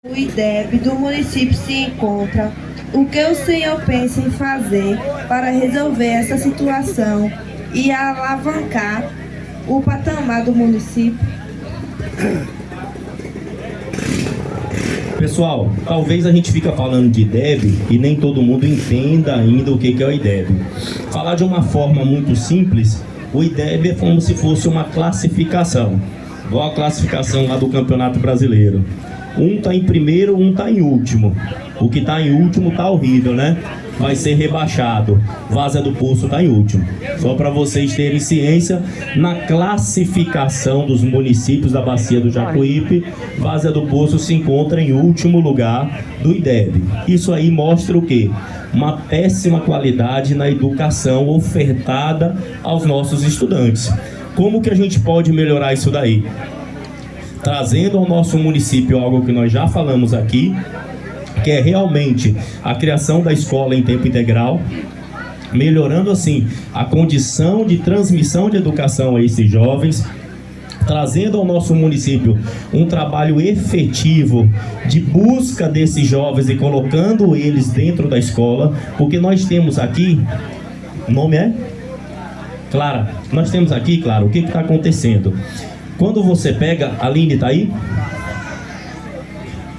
O IDEB do município se encontra. O que o senhor pensa em fazer para resolver essa situação e alavancar o patamar do município? Pessoal, talvez a gente fica falando de IDEB e nem todo mundo entenda ainda o que é o IDEB. Falar de uma forma muito simples, o IDEB é como se fosse uma classificação, igual a classificação lá do Campeonato Brasileiro. Um está em primeiro, um está em último. O que está em último está horrível, né? Vai ser rebaixado. Várzea do Poço está em último. Só para vocês terem ciência, na classificação dos municípios da Bacia do Jacuípe, Várzea do Poço se encontra em último lugar do IDEB. Isso aí mostra o quê? Uma péssima qualidade na educação ofertada aos nossos estudantes. Como que a gente pode melhorar isso daí? Trazendo ao nosso município algo que nós já falamos aqui, que é realmente a criação da escola em tempo integral, melhorando assim a condição de transmissão de educação a esses jovens, trazendo ao nosso município um trabalho efetivo de busca desses jovens e colocando eles dentro da escola, porque nós temos aqui, o nome é? Clara, nós temos aqui, Clara, o que está acontecendo? Quando você pega, a Aline está aí?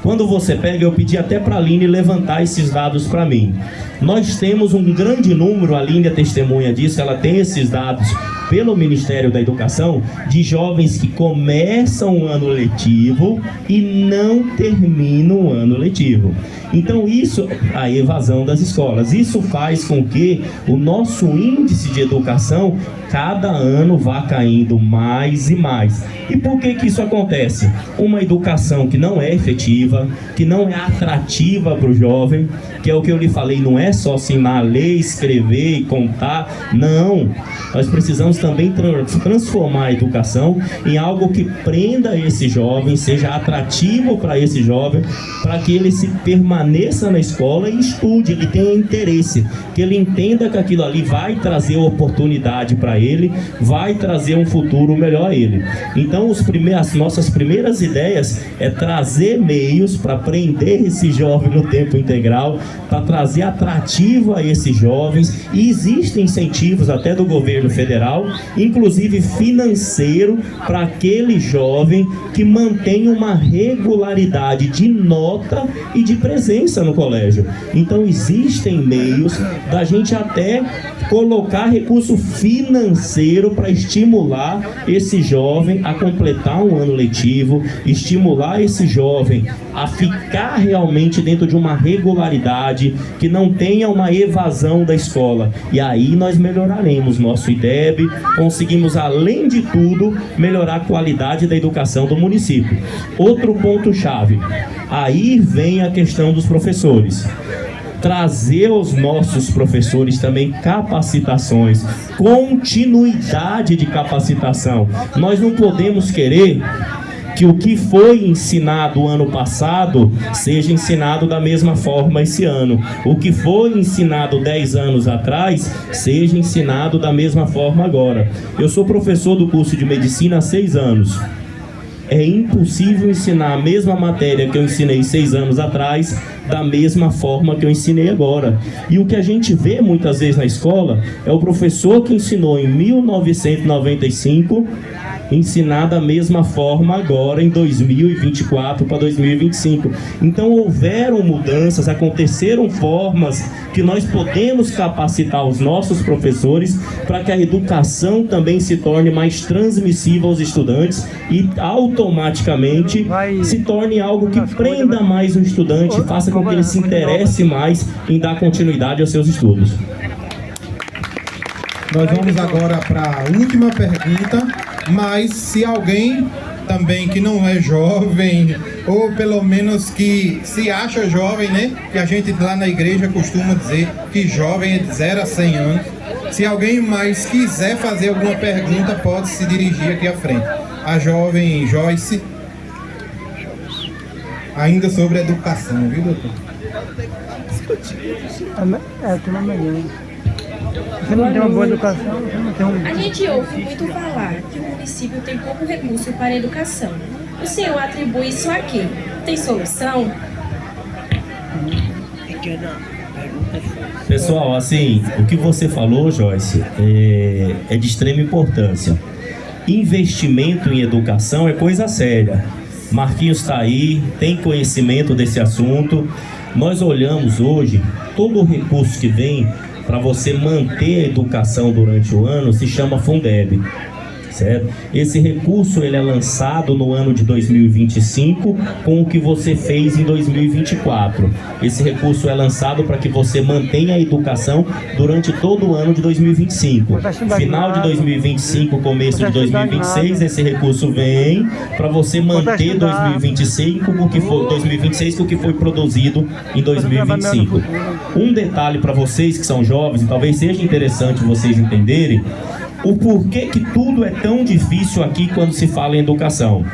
Quando você pega, eu pedi até para a Aline levantar esses dados para mim. Nós temos um grande número, a Aline é testemunha disso, ela tem esses dados pelo Ministério da Educação, de jovens que começam o ano letivo e não terminam o ano letivo. Então isso, a evasão das escolas, isso faz com que o nosso índice de educação cada ano vá caindo mais e mais. E por que que isso acontece? Uma educação que não é efetiva, que não é atrativa para o jovem, que é o que eu lhe falei, não é só ensinar a ler, escrever e contar, não. Nós precisamos também transformar a educação em algo que prenda esse jovem, seja atrativo para esse jovem, para que ele se permaneça na escola e estude, ele tenha interesse, que ele entenda que aquilo ali vai trazer oportunidade para ele, vai trazer um futuro melhor a ele. Então as nossas primeiras ideias é trazer meios para prender esse jovem no tempo integral, para trazer atrativo a esses jovens, e existem incentivos até do governo federal, inclusive financeiro, para aquele jovem que mantém uma regularidade de nota e de presença no colégio. Então existem meios da gente até colocar recurso financeiro para estimular esse jovem a completar um ano letivo, estimular esse jovem a ficar realmente dentro de uma regularidade, que não tenha uma evasão da escola. E aí nós melhoraremos nosso IDEB, conseguimos, além de tudo, melhorar a qualidade da educação do município. Outro ponto-chave, aí vem a questão dos professores. Trazer aos nossos professores também capacitações, continuidade de capacitação. Nós não podemos querer que o que foi ensinado ano passado seja ensinado da mesma forma esse ano. O que foi ensinado 10 anos atrás seja ensinado da mesma forma agora. Eu sou professor do curso de medicina há 6 anos. É impossível ensinar a mesma matéria que eu ensinei 6 anos atrás da mesma forma que eu ensinei agora. E o que a gente vê muitas vezes na escola é o professor que ensinou em 1995 ensinar da mesma forma agora em 2024 para 2025. Então houveram mudanças, aconteceram formas que nós podemos capacitar os nossos professores para que a educação também se torne mais transmissível aos estudantes e automaticamente se torne algo que prenda mais o estudante, faça com que ele se interesse mais em dar continuidade aos seus estudos. Nós vamos agora para a última pergunta, mas se alguém também que não é jovem, ou pelo menos que se acha jovem, né? Que a gente lá na igreja costuma dizer que jovem é de 0 a 100 anos. Se alguém mais quiser fazer alguma pergunta, pode se dirigir aqui à frente. A jovem Joyce, ainda sobre educação, viu, doutor? Tem uma melhor. Você não tem uma boa educação, você não tem um... A gente ouve muito falar que o município tem pouco recurso para a educação. O senhor atribui isso a quê? tem solução? Pessoal, assim, o que você falou, Joyce, é de extrema importância. Investimento em educação é coisa séria. Marquinhos está aí, tem conhecimento desse assunto. Nós olhamos hoje, todo o recurso que vem para você manter a educação durante o ano se chama Fundeb. Certo? Esse recurso ele é lançado no ano de 2025 com o que você fez em 2024. Esse recurso é lançado para que você mantenha a educação durante todo o ano de 2025. Final de 2025, começo de 2026, esse recurso vem para você manter 2025 com o que foi 2026 com o que foi produzido em 2025. Um detalhe para vocês que são jovens, e talvez seja interessante vocês entenderem o porquê que tudo é tão difícil aqui quando se fala em educação.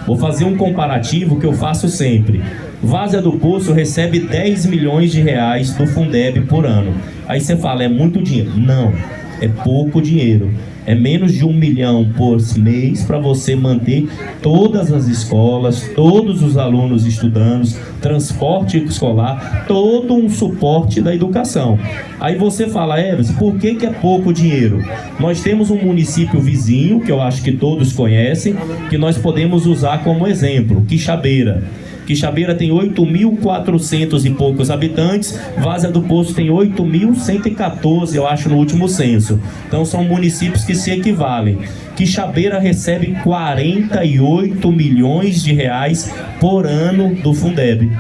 Vou fazer um comparativo que eu faço sempre. Várzea do Poço recebe 10 milhões de reais do Fundeb por ano. Aí você fala, é muito dinheiro. Não, é pouco dinheiro. É menos de 1 milhão por mês para você manter todas as escolas, todos os alunos estudando, transporte escolar, todo um suporte da educação. Aí você fala, Everson, por que é pouco dinheiro? Nós temos um município vizinho, que eu acho que todos conhecem, que nós podemos usar como exemplo, Quixabeira. Quixabeira tem 8.400 e poucos habitantes, Várzea do Poço tem 8.114, eu acho, no último censo. Então são municípios que se equivalem. Quixabeira recebe 48 milhões de reais por ano do Fundeb.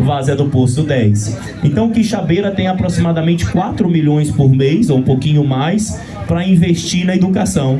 Várzea do Poço 10. Então Quixabeira tem aproximadamente 4 milhões por mês, ou um pouquinho mais, para investir na educação.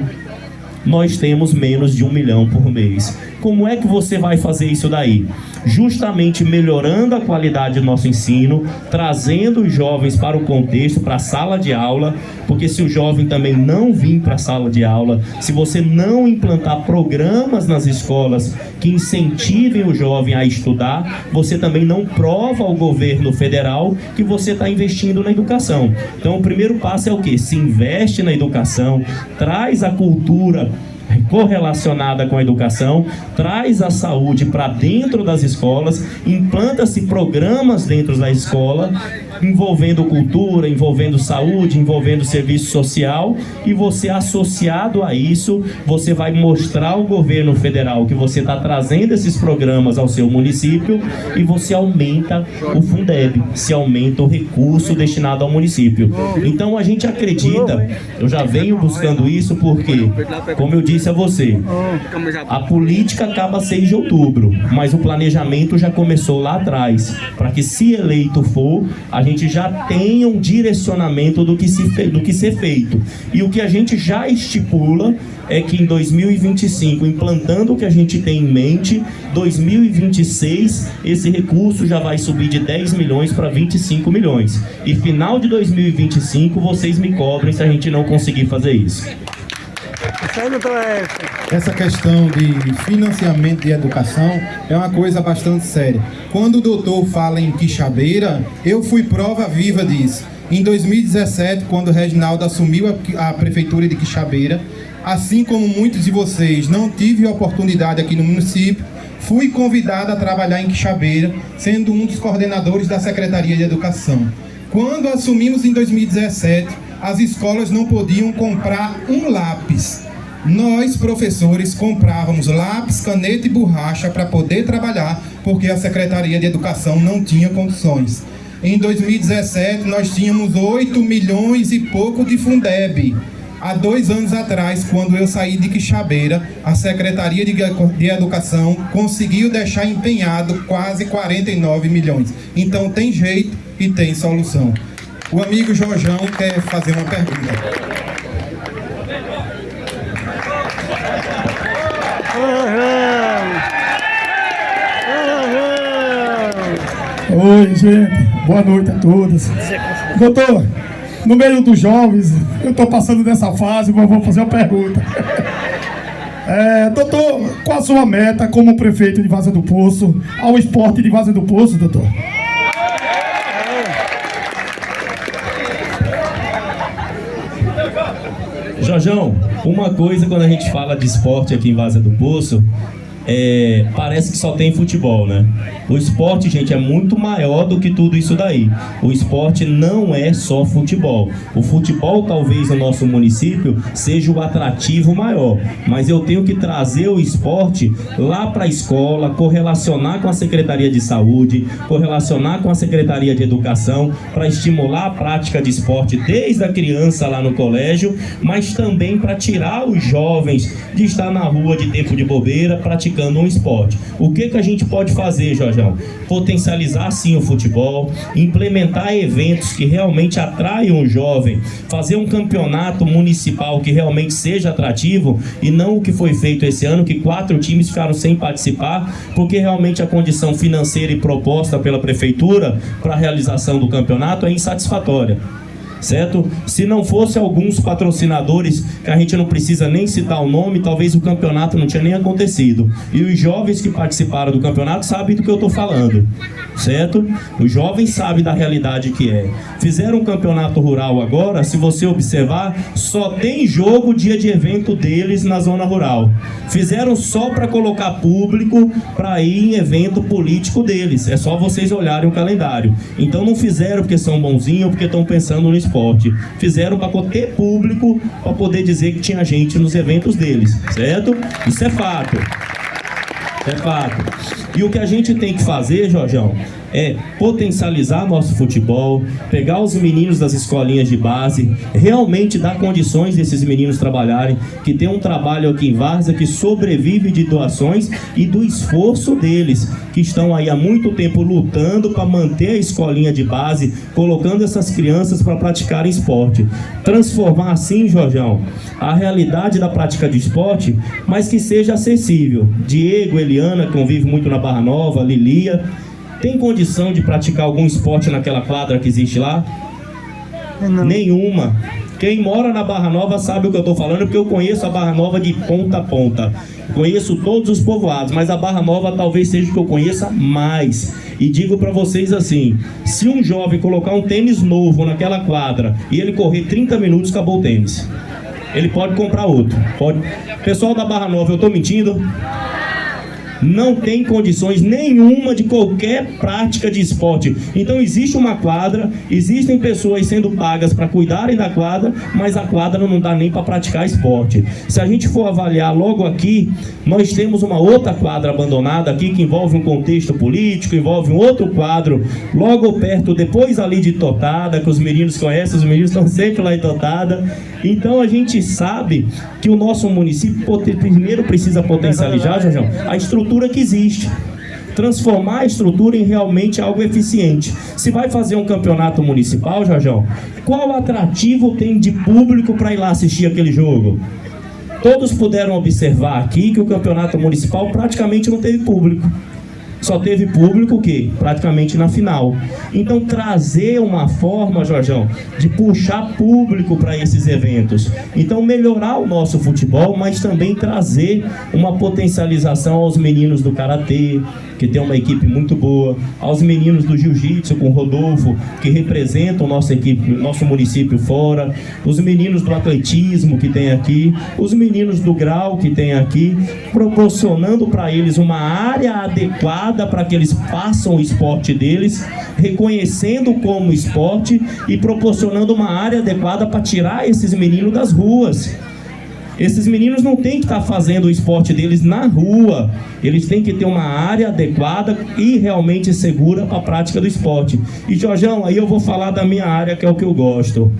Nós temos menos de 1 milhão por mês. Como é que você vai fazer isso daí? Justamente melhorando a qualidade do nosso ensino, trazendo os jovens para o contexto, para a sala de aula, porque se o jovem também não vir para a sala de aula, se você não implantar programas nas escolas que incentivem o jovem a estudar, você também não prova ao governo federal que você está investindo na educação. Então o primeiro passo é o quê? Se investe na educação, traz a cultura correlacionada com a educação, traz a saúde para dentro das escolas, implanta-se programas dentro da escola, envolvendo cultura, envolvendo saúde, envolvendo serviço social, e você, associado a isso, você vai mostrar ao governo federal que você está trazendo esses programas ao seu município, e você aumenta o Fundeb, se aumenta o recurso destinado ao município. Então a gente acredita, eu já venho buscando isso porque, como eu disse a você, a política acaba 6 de outubro, mas o planejamento já começou lá atrás, para que, se eleito for, a gente já tenha um direcionamento do que ser feito. E o que a gente já estipula é que em 2025, implantando o que a gente tem em mente, 2026, esse recurso já vai subir de 10 milhões para 25 milhões. E final de 2025, vocês me cobrem se a gente não conseguir fazer isso. Essa questão de financiamento de educação é uma coisa bastante séria. Quando o doutor fala em Quixabeira, eu fui prova viva disso. Em 2017, quando o Reginaldo assumiu a prefeitura de Quixabeira, assim como muitos de vocês, não tive oportunidade aqui no município, fui convidado a trabalhar em Quixabeira, sendo um dos coordenadores da Secretaria de Educação. Quando assumimos em 2017, as escolas não podiam comprar um lápis. Nós, professores, comprávamos lápis, caneta e borracha para poder trabalhar, porque a Secretaria de Educação não tinha condições. Em 2017, nós tínhamos 8 milhões e pouco de Fundeb. Há 2 anos atrás, quando eu saí de Quixabeira, a Secretaria de Educação conseguiu deixar empenhado quase 49 milhões. Então tem jeito e tem solução. O amigo Jorjão quer fazer uma pergunta. Oi, gente. Boa noite a todos. Doutor, no meio dos jovens, eu estou passando dessa fase, mas vou fazer uma pergunta. Doutor, qual a sua meta como prefeito de Várzea do Poço ao esporte de Várzea do Poço, doutor? Jorjão, uma coisa quando a gente fala de esporte aqui em Várzea do Poço, parece que só tem futebol, né? O esporte, gente, é muito maior do que tudo isso daí. O esporte não é só futebol. O futebol, talvez, no nosso município, seja o atrativo maior. Mas eu tenho que trazer o esporte lá para a escola, correlacionar com a Secretaria de Saúde, correlacionar com a Secretaria de Educação, para estimular a prática de esporte desde a criança lá no colégio, mas também para tirar os jovens de estar na rua de tempo de bobeira praticando um esporte. O que a gente pode fazer, Jorjão? Potencializar sim o futebol, implementar eventos que realmente atraiam o jovem, fazer um campeonato municipal que realmente seja atrativo, e não o que foi feito esse ano, que 4 times ficaram sem participar, porque realmente a condição financeira e proposta pela prefeitura para a realização do campeonato é insatisfatória. Certo? Se não fosse alguns patrocinadores, que a gente não precisa nem citar o nome, talvez o campeonato não tinha nem acontecido. E os jovens que participaram do campeonato sabem do que eu estou falando, certo? Os jovens sabem da realidade que é. Fizeram um campeonato rural agora, se você observar, só tem jogo dia de evento deles na zona rural. Fizeram só para colocar público para ir em evento político deles. É só vocês olharem o calendário. Então não fizeram porque são bonzinhos, porque estão pensando no esporte. Fizeram para ter público, para poder dizer que tinha gente nos eventos deles, certo? Isso é fato. É fato. E o que a gente tem que fazer, Jorjão, é potencializar nosso futebol, pegar os meninos das escolinhas de base, realmente dar condições desses meninos trabalharem, que tem um trabalho aqui em Várzea que sobrevive de doações e do esforço deles, que estão aí há muito tempo lutando para manter a escolinha de base, colocando essas crianças para praticarem esporte. Transformar assim, Jorjão, a realidade da prática de esporte, mas que seja acessível. Diego, Eliana, que convive muito na Barra Nova, Lilia, tem condição de praticar algum esporte naquela quadra que existe lá? Não. Nenhuma. Quem mora na Barra Nova sabe o que eu estou falando, porque eu conheço a Barra Nova de ponta a ponta. Conheço todos os povoados, mas a Barra Nova talvez seja o que eu conheça mais. E digo para vocês assim, se um jovem colocar um tênis novo naquela quadra e ele correr 30 minutos, acabou o tênis. Ele pode comprar outro. Pode. Pessoal da Barra Nova, eu estou mentindo? Não tem condições nenhuma de qualquer prática de esporte. Então existe uma quadra, existem pessoas sendo pagas para cuidarem da quadra, mas a quadra não dá nem para praticar esporte. Se a gente for avaliar logo aqui, nós temos uma outra quadra abandonada aqui, que envolve um contexto político, envolve um outro quadro logo perto, depois ali de Totada, que os meninos conhecem, os meninos estão sempre lá em Totada. Então a gente sabe que o nosso município primeiro precisa potencializar, Jorjão, a estrutura que existe, transformar a estrutura em realmente algo eficiente. Se vai fazer um campeonato municipal, Jorjão, qual atrativo tem de público para ir lá assistir aquele jogo? Todos puderam observar aqui que o campeonato municipal praticamente não teve público. Só teve público o quê? Praticamente na final. Então trazer uma forma, Jorjão, de puxar público para esses eventos. Então melhorar o nosso futebol, mas também trazer uma potencialização aos meninos do karatê, que tem uma equipe muito boa, aos meninos do jiu-jitsu com o Rodolfo, que representam nossa equipe, nosso município fora, os meninos do atletismo que tem aqui, os meninos do grau que tem aqui, proporcionando para eles uma área adequada para que eles façam o esporte deles, reconhecendo como esporte e proporcionando uma área adequada para tirar esses meninos das ruas. Esses meninos não têm que estar fazendo o esporte deles na rua. Eles têm que ter uma área adequada e realmente segura para a prática do esporte. E, Jorjão, aí eu vou falar da minha área, que é o que eu gosto.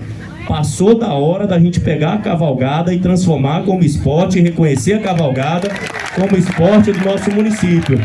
Passou da hora da gente pegar a cavalgada e transformar como esporte, e reconhecer a cavalgada como esporte do nosso município.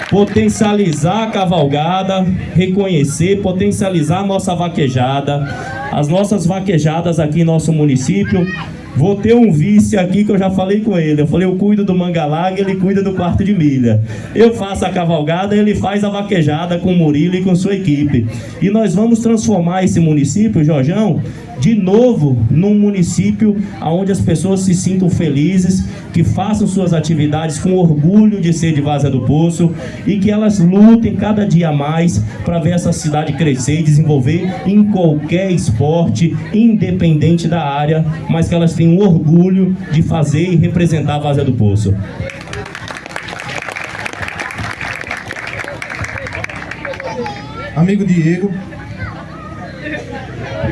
Potencializar a cavalgada, reconhecer, potencializar a nossa vaquejada, as nossas vaquejadas aqui em nosso município. Vou ter um vice aqui que eu já falei com ele. Eu falei, eu cuido do Mangalaga, ele cuida do quarto de milha. Eu faço a cavalgada, ele faz a vaquejada com o Murilo e com sua equipe. E nós vamos transformar esse município, Jorjão, de novo, num município onde as pessoas se sintam felizes, que façam suas atividades com orgulho de ser de Várzea do Poço e que elas lutem cada dia mais para ver essa cidade crescer e desenvolver em qualquer esporte, independente da área, mas que elas tenham orgulho de fazer e representar a Várzea do Poço. amigo Diego.